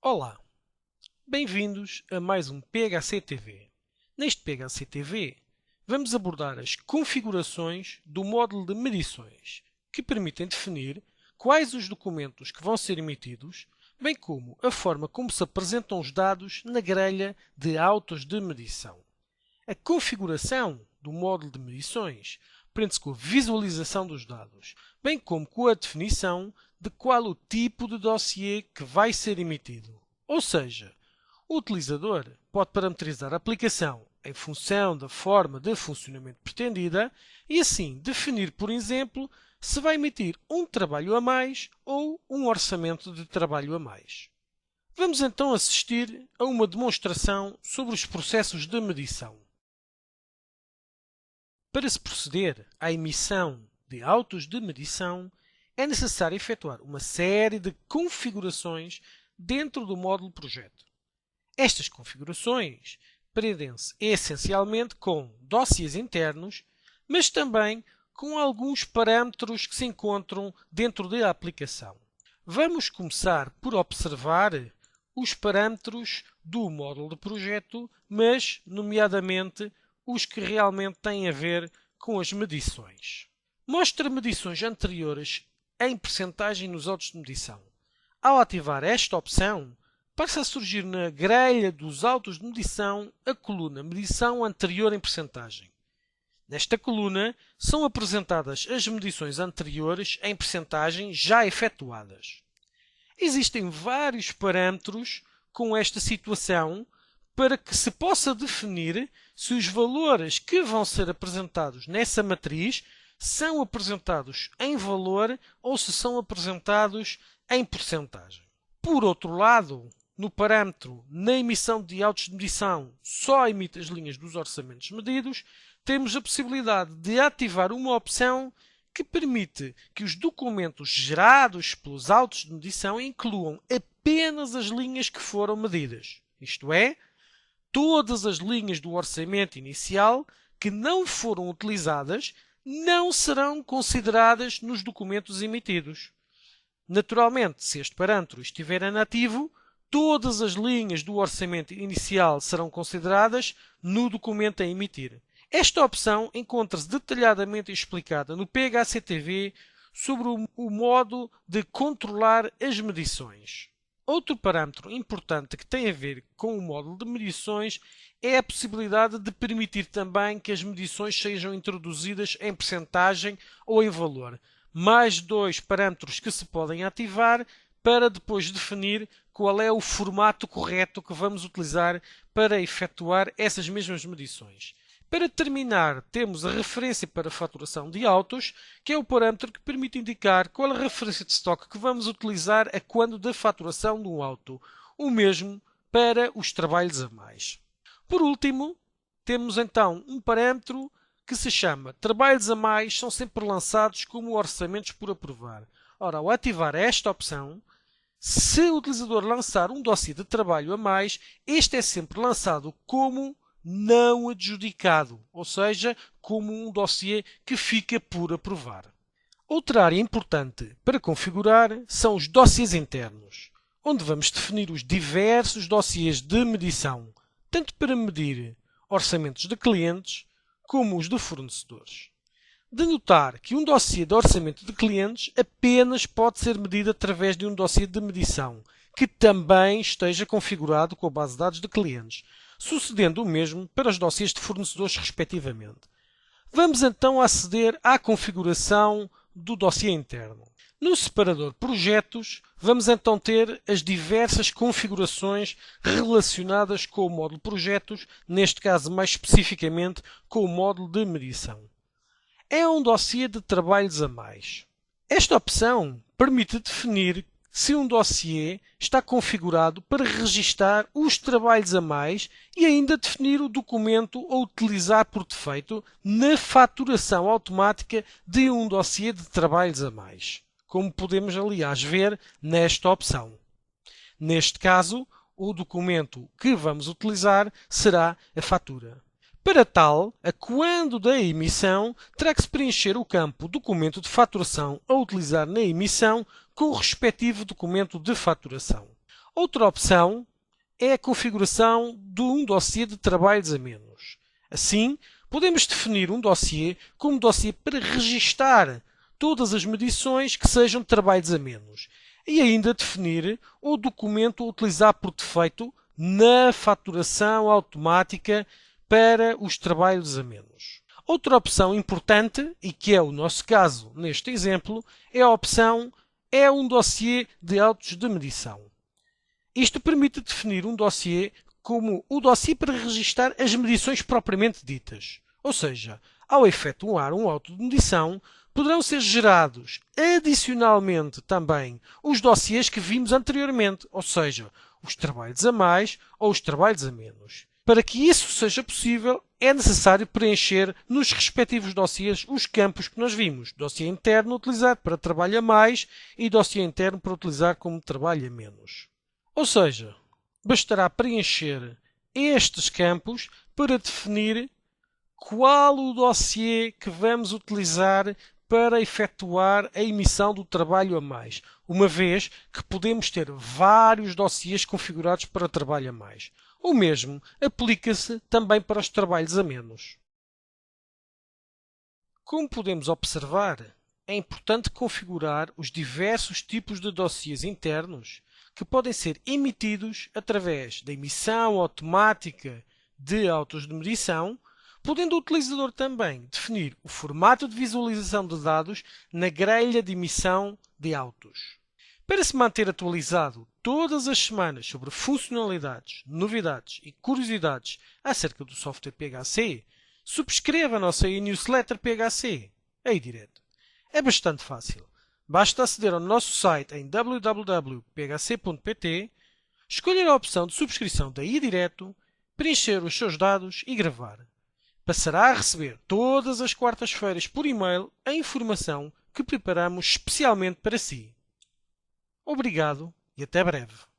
Olá, bem-vindos a mais um PHC-TV. Neste PHC-TV, vamos abordar as configurações do módulo de medições, que permitem definir quais os documentos que vão ser emitidos, bem como a forma como se apresentam os dados na grelha de autos de medição. A configuração do módulo de medições prende-se com a visualização dos dados, bem como com a definição de qual o tipo de dossiê que vai ser emitido. Ou seja, o utilizador pode parametrizar a aplicação em função da forma de funcionamento pretendida e assim definir, por exemplo, se vai emitir um trabalho a mais ou um orçamento de trabalho a mais. Vamos então assistir a uma demonstração sobre os processos de medição. Para se proceder à emissão de autos de medição, é necessário efetuar uma série de configurações dentro do módulo projeto. Estas configurações prendem-se essencialmente com dossiês internos, mas também com alguns parâmetros que se encontram dentro da aplicação. Vamos começar por observar os parâmetros do módulo de projeto, mas, nomeadamente, os que realmente têm a ver com as medições. Mostra medições anteriores em percentagem nos autos de medição. Ao ativar esta opção, passa a surgir na grelha dos autos de medição a coluna Medição anterior em percentagem. Nesta coluna são apresentadas as medições anteriores em percentagem já efetuadas. Existem vários parâmetros com esta situação para que se possa definir se os valores que vão ser apresentados nessa matriz são apresentados em valor ou se são apresentados em percentagem. Por outro lado, no parâmetro na emissão de autos de medição só emite as linhas dos orçamentos medidos, temos a possibilidade de ativar uma opção que permite que os documentos gerados pelos autos de medição incluam apenas as linhas que foram medidas. Isto é, todas as linhas do orçamento inicial que não foram utilizadas não serão consideradas nos documentos emitidos. Naturalmente, se este parâmetro estiver inativo, todas as linhas do orçamento inicial serão consideradas no documento a emitir. Esta opção encontra-se detalhadamente explicada no PHC-TV sobre o modo de controlar as medições. Outro parâmetro importante que tem a ver com o módulo de medições é a possibilidade de permitir também que as medições sejam introduzidas em percentagem ou em valor. Mais dois parâmetros que se podem ativar para depois definir qual é o formato correto que vamos utilizar para efetuar essas mesmas medições. Para terminar, temos a referência para faturação de autos, que é o parâmetro que permite indicar qual a referência de estoque que vamos utilizar a quando da faturação de um auto. O mesmo para os trabalhos a mais. Por último, temos então um parâmetro que se chama trabalhos a mais são sempre lançados como orçamentos por aprovar. Ora, ao ativar esta opção, se o utilizador lançar um dossiê de trabalho a mais, este é sempre lançado como não adjudicado, ou seja, como um dossiê que fica por aprovar. Outra área importante para configurar são os dossiês internos, onde vamos definir os diversos dossiês de medição, tanto para medir orçamentos de clientes como os de fornecedores. De notar que um dossiê de orçamento de clientes apenas pode ser medido através de um dossiê de medição, que também esteja configurado com a base de dados de clientes, sucedendo o mesmo para os dossiês de fornecedores respectivamente. Vamos então aceder à configuração do dossiê interno. No separador Projetos, vamos então ter as diversas configurações relacionadas com o módulo Projetos, neste caso mais especificamente com o módulo de medição. É um dossiê de trabalhos a mais. Esta opção permite definir se um dossiê está configurado para registar os trabalhos a mais e ainda definir o documento a utilizar por defeito na faturação automática de um dossiê de trabalhos a mais, como podemos, aliás, ver nesta opção. Neste caso, o documento que vamos utilizar será a fatura. Para tal, a quando da emissão, terá que se preencher o campo Documento de Faturação a utilizar na emissão com o respectivo documento de faturação. Outra opção é a configuração de um dossiê de trabalhos a menos. Assim, podemos definir um dossiê como dossiê para registar todas as medições que sejam de trabalhos a menos e ainda definir o documento a utilizar por defeito na faturação automática para os trabalhos a menos. Outra opção importante, e que é o nosso caso neste exemplo, é a opção é um dossiê de autos de medição. Isto permite definir um dossiê como o dossiê para registar as medições propriamente ditas. Ou seja, ao efetuar um auto de medição, poderão ser gerados adicionalmente também os dossiês que vimos anteriormente, ou seja, os trabalhos a mais ou os trabalhos a menos. Para que isso seja possível, é necessário preencher nos respectivos dossiês os campos que nós vimos. Dossiê interno utilizado para trabalho a mais e dossiê interno para utilizar como trabalho a menos. Ou seja, bastará preencher estes campos para definir qual o dossiê que vamos utilizar para efetuar a emissão do trabalho a mais, uma vez que podemos ter vários dossiês configurados para trabalho a mais. O mesmo aplica-se também para os trabalhos a menos. Como podemos observar, é importante configurar os diversos tipos de dossiês internos que podem ser emitidos através da emissão automática de autos de medição, podendo o utilizador também definir o formato de visualização de dados na grelha de emissão de autos. Para se manter atualizado todas as semanas sobre funcionalidades, novidades e curiosidades acerca do software PHC, subscreva a nossa e-newsletter PHC aí direto. É bastante fácil. Basta aceder ao nosso site em www.phc.pt, escolher a opção de subscrição daí direto, preencher os seus dados e gravar. Passará a receber todas as quartas-feiras por e-mail a informação que preparamos especialmente para si. Obrigado e até breve.